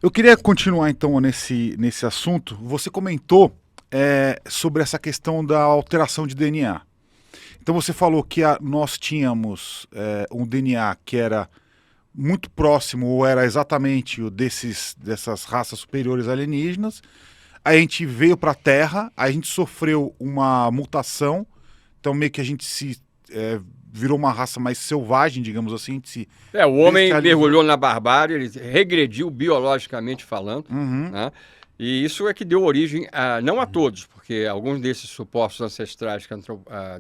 Eu queria continuar então nesse assunto. Você comentou sobre essa questão da alteração de DNA. Então você falou que nós tínhamos um DNA que era muito próximo, ou era exatamente dessas raças superiores alienígenas. Aí a gente veio para a Terra, aí a gente sofreu uma mutação, então meio que a gente virou uma raça mais selvagem, digamos assim. A gente se O homem bestializou. mergulhou na barbárie, ele regrediu biologicamente falando, Uhum. né? E isso é que deu origem, não a todos, porque alguns desses supostos ancestrais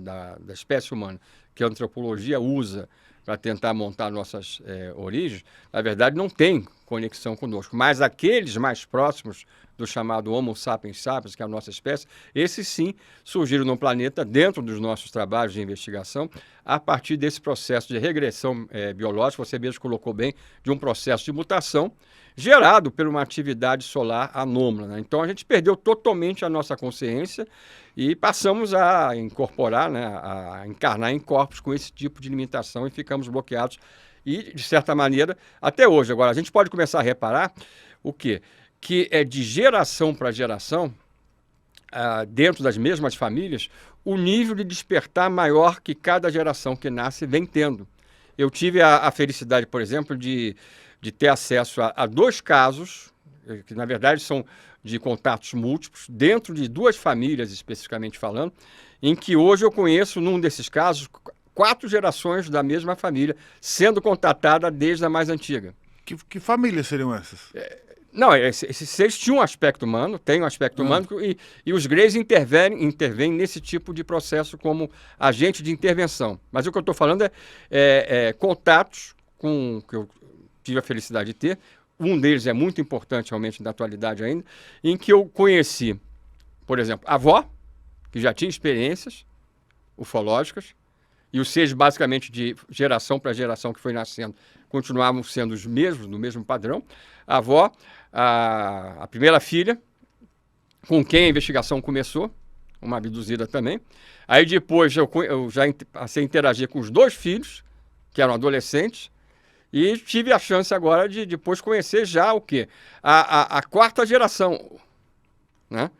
da espécie humana que a antropologia usa para tentar montar nossas origens, na verdade não tem conexão conosco. Mas aqueles mais próximos do chamado Homo sapiens sapiens, que é a nossa espécie, esses sim surgiram no planeta, dentro dos nossos trabalhos de investigação, a partir desse processo de regressão biológica, você mesmo colocou bem, de um processo de mutação, gerado por uma atividade solar anômala, né? Então a gente perdeu totalmente a nossa consciência e passamos a incorporar, né, a encarnar em corpos com esse tipo de limitação e ficamos bloqueados. E, de certa maneira, até hoje. Agora, a gente pode começar a reparar o quê? Que é de geração para geração, dentro das mesmas famílias, o nível de despertar maior que cada geração que nasce vem tendo. Eu tive a felicidade, por exemplo, de ter acesso a dois casos, que na verdade são de contatos múltiplos, dentro de duas famílias, especificamente falando, em que hoje eu conheço, num desses casos, 4 gerações da mesma família, sendo contatada desde a mais antiga. Que famílias seriam essas? Não, esses seres tinham um aspecto humano, tem um aspecto humano, e os Greys intervêm nesse tipo de processo como agente de intervenção. Mas o que eu estou falando é contatos que eu tive a felicidade de ter. Um deles é muito importante, realmente, na atualidade ainda, em que eu conheci, por exemplo, a avó, que já tinha experiências ufológicas, e os seres, basicamente, de geração para geração que foi nascendo, continuavam sendo os mesmos, no mesmo padrão. A avó, a primeira filha, com quem a investigação começou, uma abduzida também. Aí depois eu já passei a interagir com os 2 filhos, que eram adolescentes, e tive a chance agora de depois conhecer já o quê? A 4ª geração, né?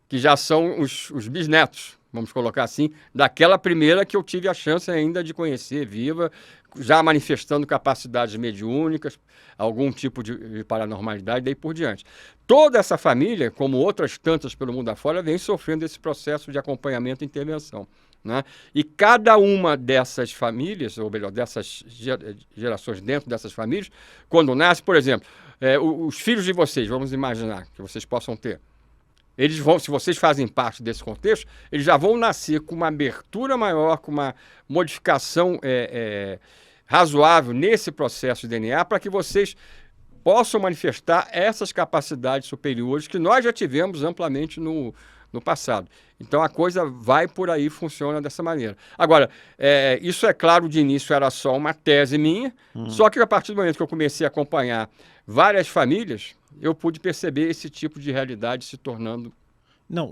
Que já são os bisnetos, vamos colocar assim, daquela primeira que eu tive a chance ainda de conhecer viva, já manifestando capacidades mediúnicas, algum tipo de paranormalidade, daí por diante. Toda essa família, como outras tantas pelo mundo afora, vem sofrendo esse processo de acompanhamento e intervenção, né? E cada uma dessas famílias, ou melhor, dessas gerações dentro dessas famílias, quando nasce, por exemplo, os filhos de vocês, vamos imaginar que vocês possam ter, eles vão, se vocês fazem parte desse contexto, eles já vão nascer com uma abertura maior, com uma modificação razoável nesse processo de DNA, para que vocês possam manifestar essas capacidades superiores que nós já tivemos amplamente no passado. Então a coisa vai por aí, funciona dessa maneira. Agora, isso é claro, de início era só uma tese minha, só que a partir do momento que eu comecei a acompanhar várias famílias, eu pude perceber esse tipo de realidade se tornando Não,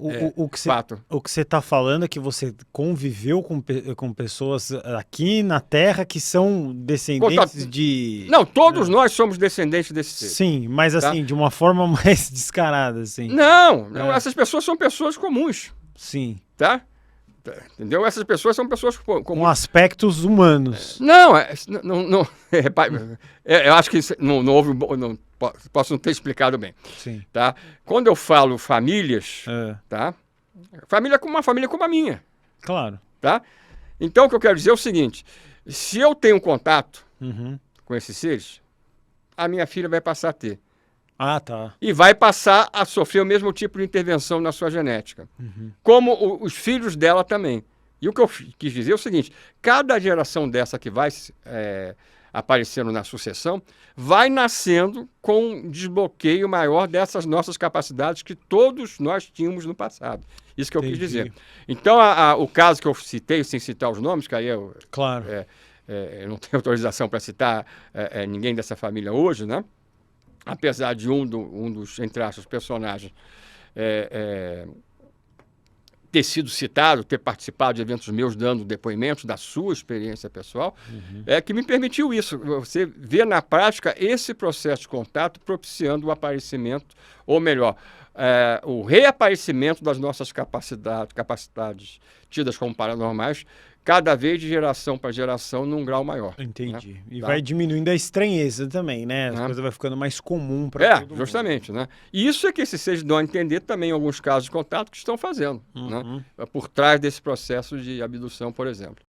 fato. O que você está falando é que você conviveu com pessoas aqui na Terra que são descendentes de... Não, todos nós somos descendentes desse ser. Sim, mas assim, de uma forma mais descarada, assim. Não, essas pessoas são pessoas comuns. Sim. Tá? Entendeu? Essas pessoas são pessoas comuns. Com aspectos humanos. Não, eu acho que não houve... posso não ter explicado bem. Sim. Tá? Quando eu falo famílias, tá? Uma família como a minha. Claro. Tá? Então, o que eu quero dizer é o seguinte, se eu tenho contato com esses seres, a minha filha vai passar a ter. Ah, tá. E vai passar a sofrer o mesmo tipo de intervenção na sua genética. Como os filhos dela também. E o que eu quis dizer é o seguinte, cada geração dessa que vai aparecendo na sucessão, vai nascendo com um desbloqueio maior dessas nossas capacidades que todos nós tínhamos no passado. Isso que eu quis dizer. Então, o caso que eu citei, sem citar os nomes, que aí claro. Eu não tenho autorização para citar ninguém dessa família hoje, né? Apesar de um dos, entre aspas, personagens ter sido citado, ter participado de eventos meus dando depoimentos da sua experiência pessoal, que me permitiu isso. Você vê na prática esse processo de contato propiciando o aparecimento, ou melhor, o reaparecimento das nossas capacidades tidas como paranormais, cada vez de geração para geração num grau maior. Entendi. Né? E Tá? vai diminuindo a estranheza também, né? As coisas vai ficando mais comum para todo mundo. Justamente, né? E isso é que esses seres dão a entender também em alguns casos de contato que estão fazendo, né? Por trás desse processo de abdução, por exemplo.